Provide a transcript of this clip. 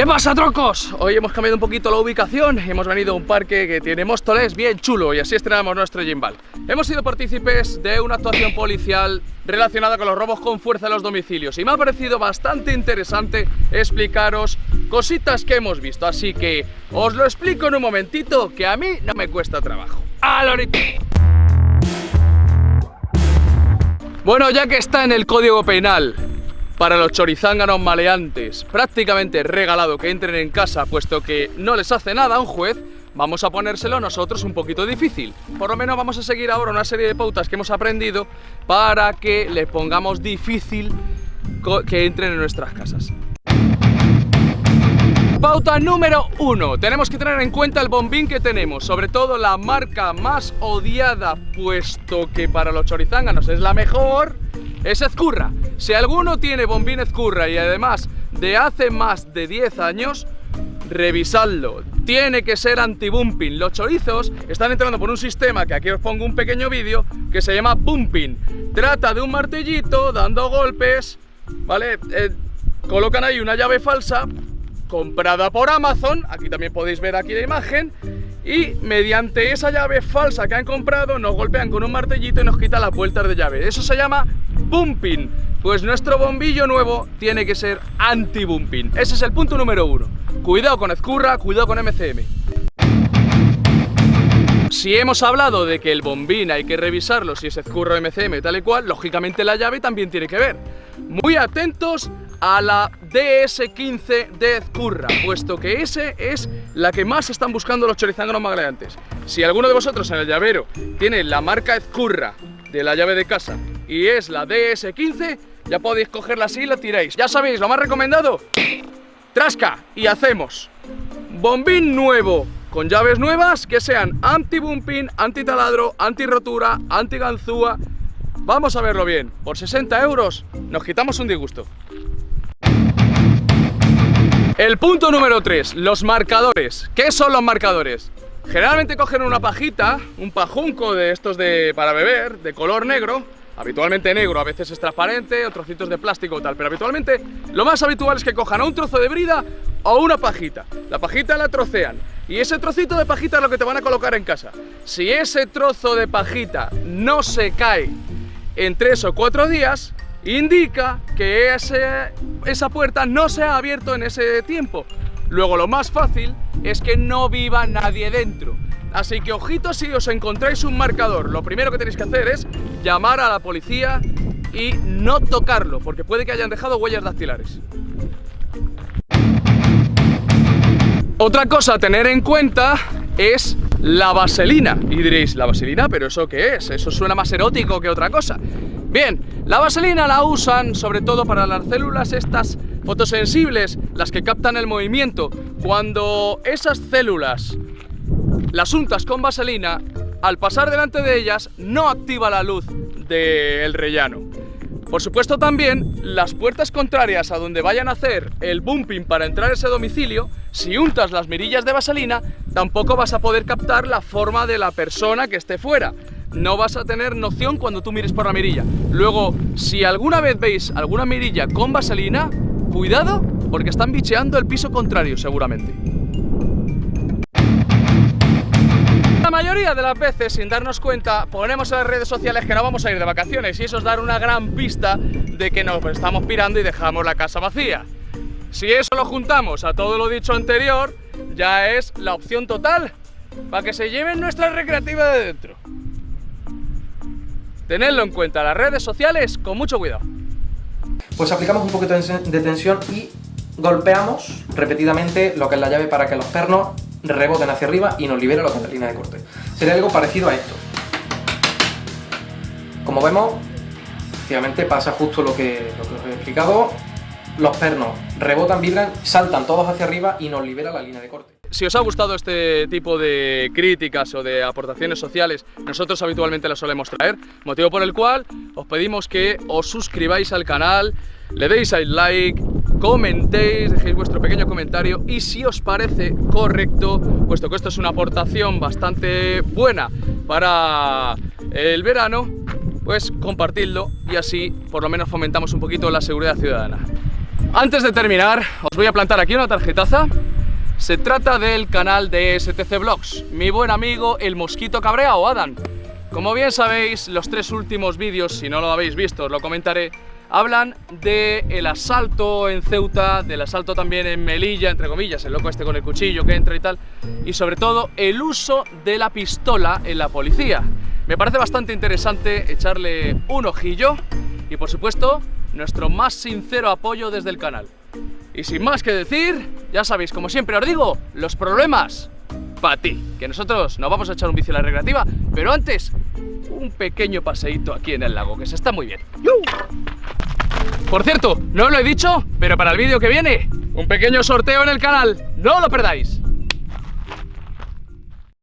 ¿Qué pasa, troncos? Hoy hemos cambiado un poquito la ubicación. Hemos venido a un parque que tiene Móstoles bien chulo y así estrenamos nuestro gimbal. Hemos sido partícipes de una actuación policial relacionada con los robos con fuerza en los domicilios y me ha parecido bastante interesante explicaros cositas que hemos visto. Así que os lo explico en un momentito, que a mí no me cuesta trabajo. ¡Al ahorita! Bueno, ya que está en el Código Penal para los chorizánganos maleantes prácticamente regalado que entren en casa, puesto que no les hace nada a un juez, vamos a ponérselo nosotros un poquito difícil. Por lo menos vamos a seguir ahora una serie de pautas que hemos aprendido para que les pongamos difícil que entren en nuestras casas. Pauta número 1. Tenemos que tener en cuenta el bombín que tenemos, sobre todo la marca más odiada, puesto que para los chorizánganos es la mejor, es Ezcurra. Si alguno tiene bombín Ezcurra y además de hace más de 10 años, revisadlo. Tiene que ser anti-bumping. Los chorizos están entrando por un sistema que aquí os pongo un pequeño vídeo que se llama bumping. Trata de un martillito dando golpes, ¿vale? Colocan ahí una llave falsa comprada por Amazon, aquí también podéis ver aquí la imagen, y mediante esa llave falsa que han comprado nos golpean con un martillito y nos quitan las vueltas de llave. Eso se llama bumping. Pues nuestro bombillo nuevo tiene que ser anti-bumping. Ese es el punto número 1. Cuidado con Ezcurra, cuidado con MCM. Si hemos hablado de que el bombín hay que revisarlo si es Ezcurra o MCM tal y cual, lógicamente la llave también tiene que ver. Muy atentos a la DS15 de Ezcurra, puesto que ese es la que más están buscando los chorizánganos maleantes. Si alguno de vosotros en el llavero tiene la marca Ezcurra de la llave de casa y es la DS15, ya podéis cogerla así y la tiráis. Ya sabéis, lo más recomendado, trasca y hacemos bombín nuevo con llaves nuevas que sean anti-bumping, anti-taladro, anti-rotura, anti-ganzúa. Vamos a verlo bien. Por 60 euros nos quitamos un disgusto. El punto número 3, los marcadores. ¿Qué son los marcadores? Generalmente cogen una pajita, un pajunco de estos para beber, de color negro, habitualmente negro, a veces es transparente, o trocitos de plástico o tal, pero habitualmente lo más habitual es que cojan un trozo de brida o una pajita. La pajita la trocean y ese trocito de pajita es lo que te van a colocar en casa. Si ese trozo de pajita no se cae en 3 o 4 días, indica que esa puerta no se ha abierto en ese tiempo. Luego lo más fácil es que no viva nadie dentro. Así que ojito si os encontráis un marcador. Lo primero que tenéis que hacer es llamar a la policía y no tocarlo, porque puede que hayan dejado huellas dactilares. Otra cosa a tener en cuenta es la vaselina. Y diréis, ¿la vaselina? ¿Pero eso qué es? Eso suena más erótico que otra cosa. Bien, la vaselina la usan sobre todo para las células estas fotosensibles, las que captan el movimiento. Cuando esas células las untas con vaselina, al pasar delante de ellas no activa la luz del rellano. Por supuesto también las puertas contrarias a donde vayan a hacer el bumping para entrar a ese domicilio, si untas las mirillas de vaselina, tampoco vas a poder captar la forma de la persona que esté fuera. No vas a tener noción cuando tú mires por la mirilla. Luego, si alguna vez veis alguna mirilla con vaselina, cuidado, porque están bicheando el piso contrario seguramente. La mayoría de las veces, sin darnos cuenta, ponemos en las redes sociales que no vamos a ir de vacaciones y eso es dar una gran pista de que nos estamos pirando y dejamos la casa vacía. Si eso lo juntamos a todo lo dicho anterior, ya es la opción total para que se lleven nuestra recreativa de dentro. Tenedlo en cuenta, las redes sociales con mucho cuidado. Pues aplicamos un poquito de tensión y golpeamos repetidamente lo que es la llave para que los pernos reboten hacia arriba y nos libere lo que es la línea de corte. Sería algo parecido a esto. Como vemos, efectivamente pasa justo lo que os he explicado. Los pernos rebotan, vibran, saltan todos hacia arriba y nos libera la línea de corte. Si os ha gustado este tipo de críticas o de aportaciones sociales, nosotros habitualmente las solemos traer, motivo por el cual os pedimos que os suscribáis al canal, le deis al like, comentéis, dejéis vuestro pequeño comentario y si os parece correcto, puesto que esto es una aportación bastante buena para el verano, pues compartidlo y así por lo menos fomentamos un poquito la seguridad ciudadana. Antes de terminar, os voy a plantar aquí una tarjetaza. Se trata del canal de STC Vlogs, mi buen amigo el Mosquito Cabrea o Adam. Como bien sabéis, los 3 últimos vídeos, si no lo habéis visto os lo comentaré, hablan del asalto en Ceuta, del asalto también en Melilla, entre comillas, el loco este con el cuchillo que entra y tal, y sobre todo el uso de la pistola en la policía. Me parece bastante interesante echarle un ojillo y por supuesto nuestro más sincero apoyo desde el canal. Y sin más que decir, ya sabéis, como siempre os digo, los problemas para ti, que nosotros nos vamos a echar un bici a la recreativa, pero antes un pequeño paseíto aquí en el lago, que se está muy bien. Por cierto, no os lo he dicho, pero para el vídeo que viene, un pequeño sorteo en el canal, no lo perdáis.